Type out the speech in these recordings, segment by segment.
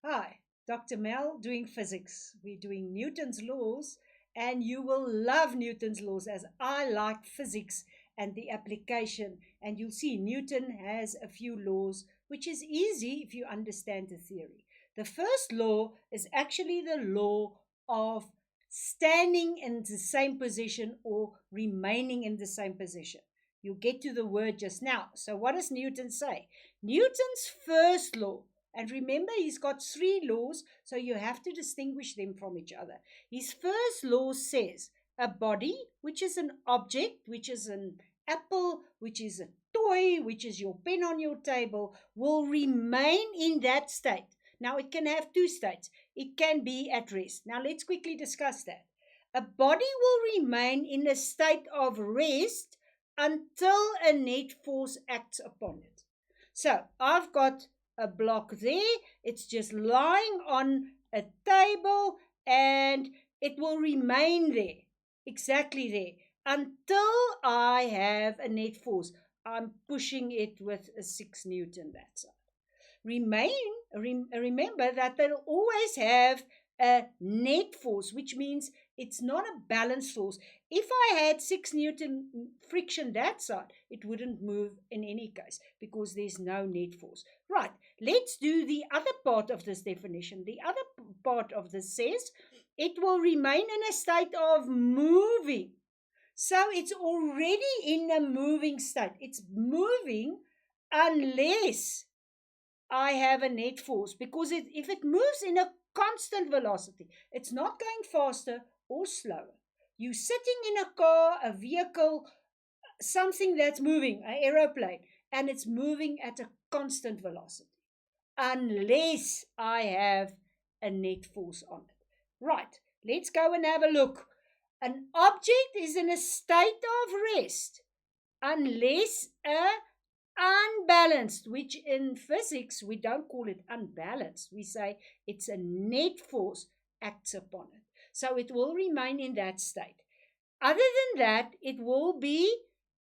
Hi, Dr. Mel doing physics. We're doing Newton's laws, and you will love Newton's laws as I like physics and the application. And you'll see Newton has a few laws, which is easy if you understand the theory. The first law is actually the law of standing in the same position or remaining in the same position. You'll get to the word just now. So, what does Newton say? Newton's first law, and remember, he's got three laws, so you have to distinguish them from each other. His first law says a body, which is an object, which is an apple, which is a toy, which is your pen on your table, will remain in that state. Now, it can have two states. It can be at rest. Now, let's quickly discuss that. A body will remain in a state of rest until a net force acts upon it. So, I've got a block there. It's just lying on a table and it will remain there, exactly there, until I have a net force. I'm pushing it with a 6 Newton, that's all. Remember that they'll always have a net force, which means it's not a balanced force. If I had 6 Newton friction that side, it wouldn't move in any case because there's no net force. Right, let's do the other part of this definition. The other part of this says it will remain in a state of moving. So it's already in a moving state. It's moving unless I have a net force, because if it moves in a constant velocity, it's not going faster or slower. You're sitting in a car, a vehicle, something that's moving, an aeroplane, and it's moving at a constant velocity, unless I have a net force on it. Right, let's go and have a look. An object is in a state of rest unless a unbalanced, which in physics we don't call it unbalanced, we say it's a net force acts upon it. So it will remain in that state. Other than that, it will be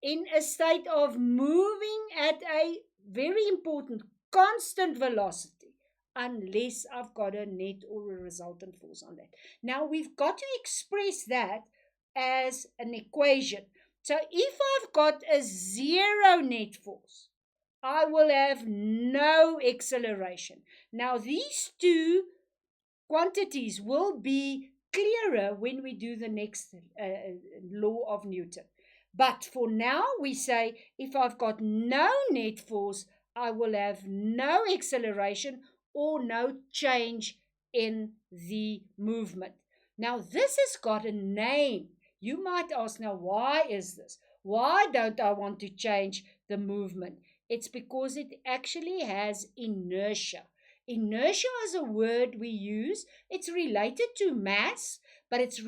in a state of moving at a very important constant velocity, unless I've got a net or a resultant force on that. Now we've got to express that as an equation. So if I've got a zero net force, I will have no acceleration. Now these two quantities will be clearer when we do the next law of Newton. But for now, we say if I've got no net force, I will have no acceleration or no change in the movement. Now, this has got a name. You might ask, now, why is this? Why don't I want to change the movement? It's because it actually has inertia. Inertia is a word we use. It's related to mass, but it's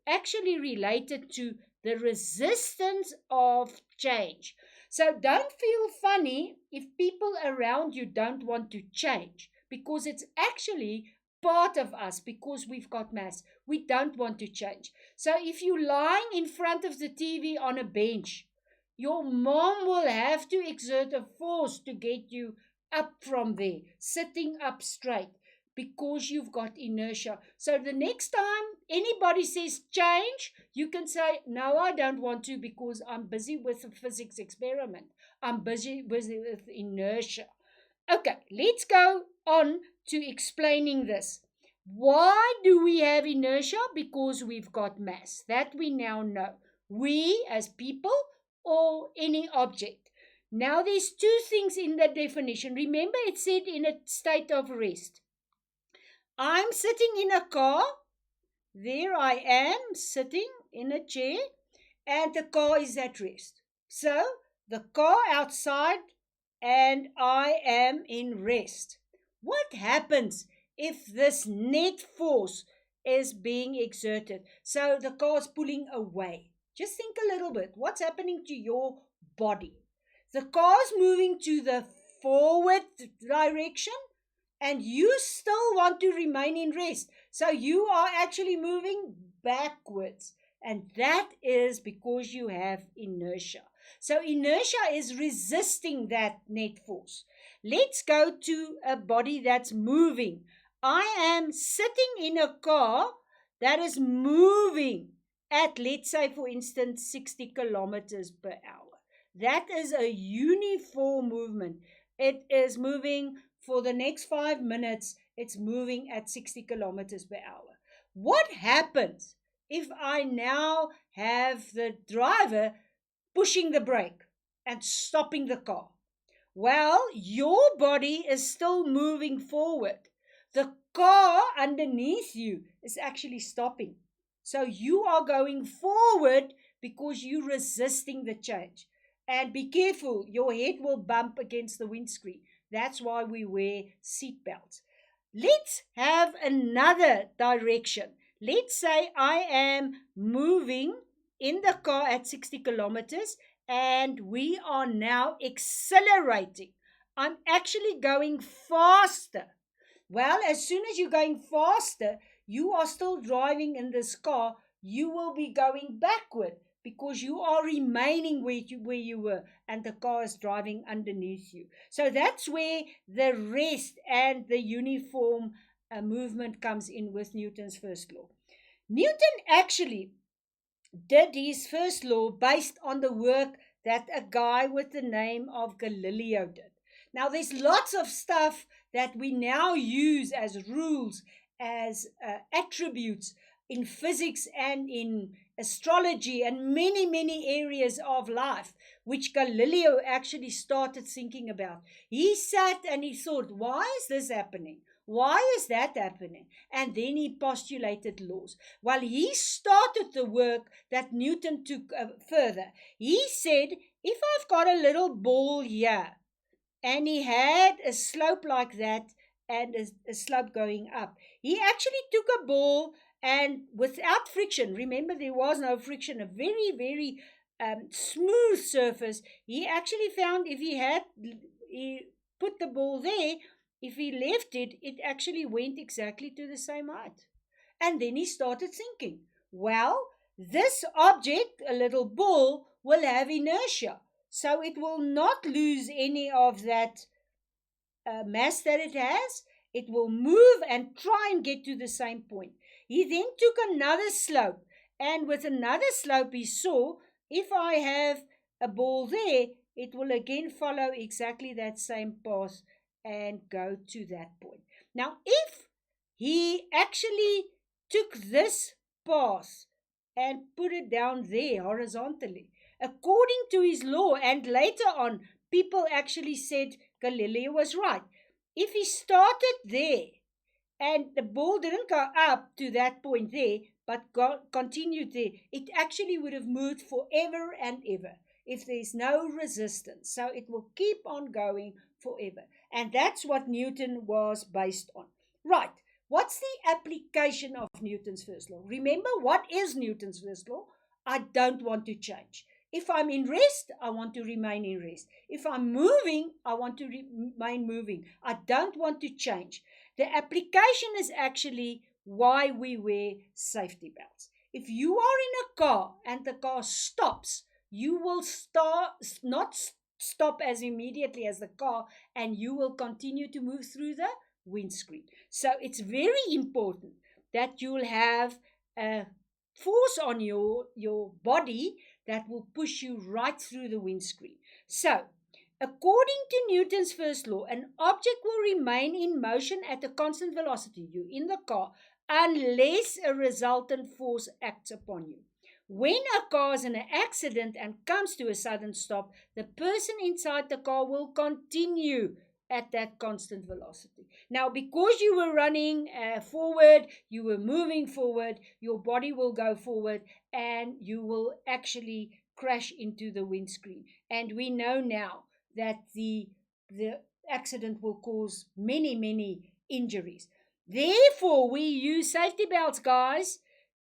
actually related to the resistance of change. So don't feel funny if people around you don't want to change, because it's actually part of us because we've got mass. We don't want to change. So if you're lying in front of the TV on a bench, your mom will have to exert a force to get you up from there, sitting up straight, because you've got inertia. So the next time anybody says change, you can say, no, I don't want to because I'm busy with a physics experiment. I'm busy with inertia. Okay, let's go on to explaining this. Why do we have inertia? Because we've got mass. That we now know. We as people or any object. Now there's two things in the definition. Remember, it said in a state of rest. I'm sitting in a car. There I am sitting in a chair, and the car is at rest. So the car outside and I am in rest. What happens if this net force is being exerted? So the car is pulling away. Just think a little bit. What's happening to your body? The car is moving to the forward direction, and you still want to remain in rest. So you are actually moving backwards. And that is because you have inertia. So inertia is resisting that net force. let's go to a body that's moving. I am sitting in a car that is moving at, let's say, for instance, 60 kilometers per hour. That is a uniform movement. It is moving for the next 5 minutes, it's moving at 60 kilometers per hour. What happens if I now have the driver pushing the brake and stopping the car? Well, your body is still moving forward. The car underneath you is actually stopping. So you are going forward because you're resisting the change. And be careful, your head will bump against the windscreen. That's why we wear seat belts. Let's have another direction. Let's say I am moving in the car at 60 kilometers and we are now accelerating. I'm actually going faster. Well, as soon as you're going faster, you are still driving in this car, you will be going backward because you are remaining where you were and the car is driving underneath you. So that's where the rest and the uniform movement comes in with Newton's first law. Newton actually did his first law based on the work that a guy with the name of Galileo did. Now, there's lots of stuff that we now use as rules, as attributes in physics and in astrology and many, many areas of life, which Galileo actually started thinking about. He sat and he thought, why is this happening? Why is that happening? And then he postulated laws. Well, he started the work that Newton took further. He said, if I've got a little ball here, and he had a slope like that and a slope going up, he actually took a ball and without friction, remember there was no friction, a very, very smooth surface, he actually found if he put the ball there, if he left it, it actually went exactly to the same height. And then he started thinking, well, this object, a little ball, will have inertia. So it will not lose any of that mass that it has. It will move and try and get to the same point. He then took another slope. And with another slope, he saw, if I have a ball there, it will again follow exactly that same path and go to that point. Now, if he actually took this path and put it down there horizontally, according to his law, and later on, people actually said Galileo was right. If he started there and the ball didn't go up to that point there, but continued there, it actually would have moved forever and ever if there's no resistance. So it will keep on going forever. And that's what Newton was based on. Right. What's the application of Newton's first law? Remember, what is Newton's first law? I don't want to change. If I'm in rest, I want to remain in rest. If I'm moving, I want to remain moving. I don't want to change. The application is actually why we wear safety belts. If you are in a car and the car stops, you will not stop as immediately as the car, and you will continue to move through the windscreen. So it's very important that you'll have a force on your body that will push you right through the windscreen. So, according to Newton's first law, an object will remain in motion at a constant velocity, you in the car, unless a resultant force acts upon you. When a car is in an accident and comes to a sudden stop, the person inside the car will continue at that constant velocity. Now, because you were running forward, you were moving forward, your body will go forward and you will actually crash into the windscreen. And we know now that the accident will cause many, many injuries. Therefore, we use safety belts, guys.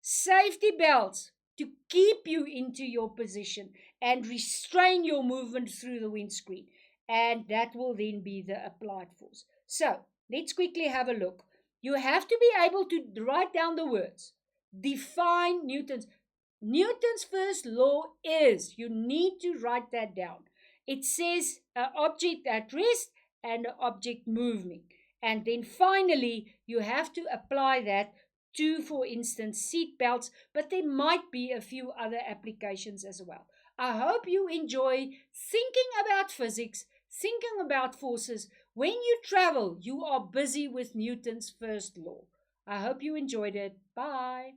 Safety belts to keep you into your position and restrain your movement through the windscreen. And that will then be the applied force. So, let's quickly have a look. You have to be able to write down the words. Define Newton's first law is, you need to write that down. It says object at rest and an object moving. And then finally, you have to apply that to, for instance, seat belts, but there might be a few other applications as well. I hope you enjoy thinking about physics, thinking about forces. When you travel, you are busy with Newton's first law. I hope you enjoyed it. Bye.